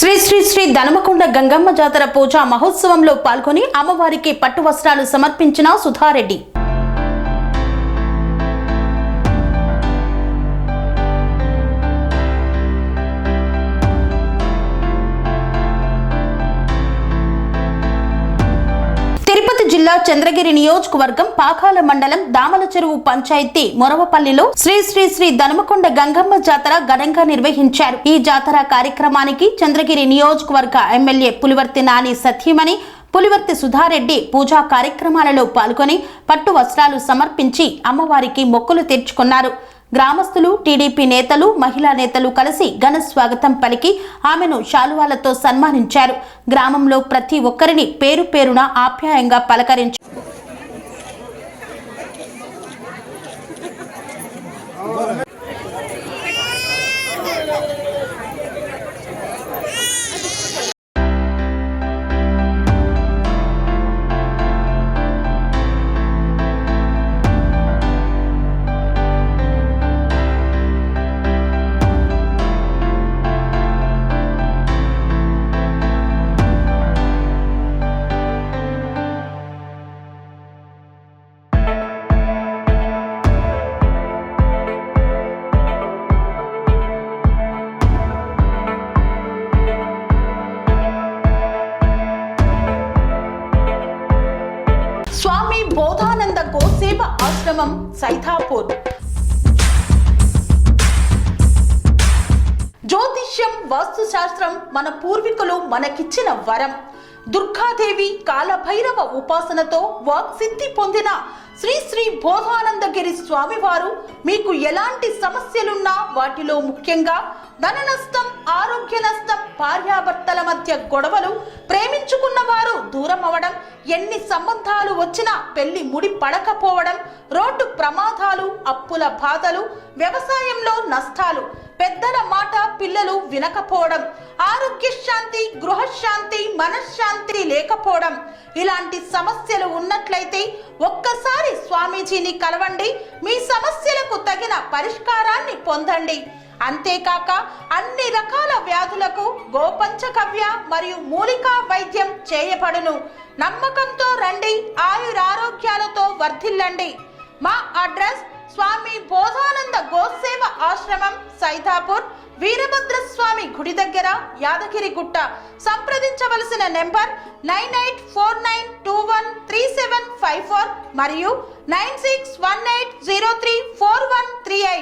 శ్రీ శ్రీ శ్రీ ధనమకొండ గంగమ్మ జాతర పూజా మహోత్సవంలో పాల్గొని అమ్మవారికి పట్టు వస్త్రాలు సమర్పించిన సుధారెడ్డి. తిరుపతి జిల్లా చంద్రగిరి నియోజకవర్గం పాకాల మండలం దామల చెరువు పంచాయతీ మొరవపల్లిలో శ్రీ శ్రీ శ్రీ ధనమకొండ గంగమ్మ జాతర ఘనంగా నిర్వహించారు. ఈ జాతర కార్యక్రమానికి చంద్రగిరి నియోజకవర్గ ఎమ్మెల్యే పులివర్తి నాని సతీమణి పులివర్తి సుధారెడ్డి పూజా కార్యక్రమాలలో పాల్గొని పట్టు వస్త్రాలు సమర్పించి అమ్మవారికి మొక్కులు తీర్చుకున్నారు. గ్రామస్తులు, టీడీపీ నేతలు, మహిళా నేతలు కలిసి ఘన స్వాగతం పలికి ఆమెను శాలువాలతో సన్మానించారు. గ్రామంలో ప్రతి ఒక్కరిని పేరు పేరున ఆప్యాయంగా పలకరించారు. స్వామి బోధానంద గోసేవ ఆశ్రమం సైతాపూర్. జ్యోతిష్యం, వాస్తుశాస్త్రం మన పూర్వీకులు మనకిచ్చిన వరం. దుర్గాదేవి, కాలభైరవ ఉపాసనతో వాక్సిద్ధి పొందిన శ్రీ శ్రీ బోధానందగిరి స్వామివారు మీకు ఎలాంటి సమస్యలున్నా, వాటిలో ముఖ్యంగా ధన నష్టం, ఆరోగ్య నష్టం, భార్యాభర్తల మధ్య గొడవలు, ప్రేమించుకున్న వారు దూరం అవడం, ఎన్ని సంబంధాలు వచ్చినా పెళ్లి ముడి పడకపోవడం, రోడ్డు ప్రమాదాలు, అప్పుల బాధలు, వ్యవసాయంలో నష్టాలు, పెద్దల మాట పిల్లలు వినకపోవడం, ఆరోగ్య శాంతి, గృహశాంతి, మనశ్శాంతి లేకపోవడం, ఇలాంటి సమస్యలు ఉన్నట్లయితే ఒక్కసారి స్వామీజీని కలవండి. మీ సమస్యలకు తగిన పరిష్కారాన్ని పొందండి. అంతేకాక అన్ని రకాల వ్యాధులకు గోపంచగవ్య మరియు మూలికా వైద్యం చేయబడును. నమ్మకంతో రండి, ఆయురారోగ్యాలతో వర్ధిల్లండి. మా అడ్రస్ స్వామి బోధానంద గోసేవ ఆశ్రమం సైతాపూర్, వీరభద్రస్వామి గుడి దగ్గర, యాదగిరిగుట్ట. సంప్రదించవలసిన నెంబర్ 9849213754 మరియు 9618034138.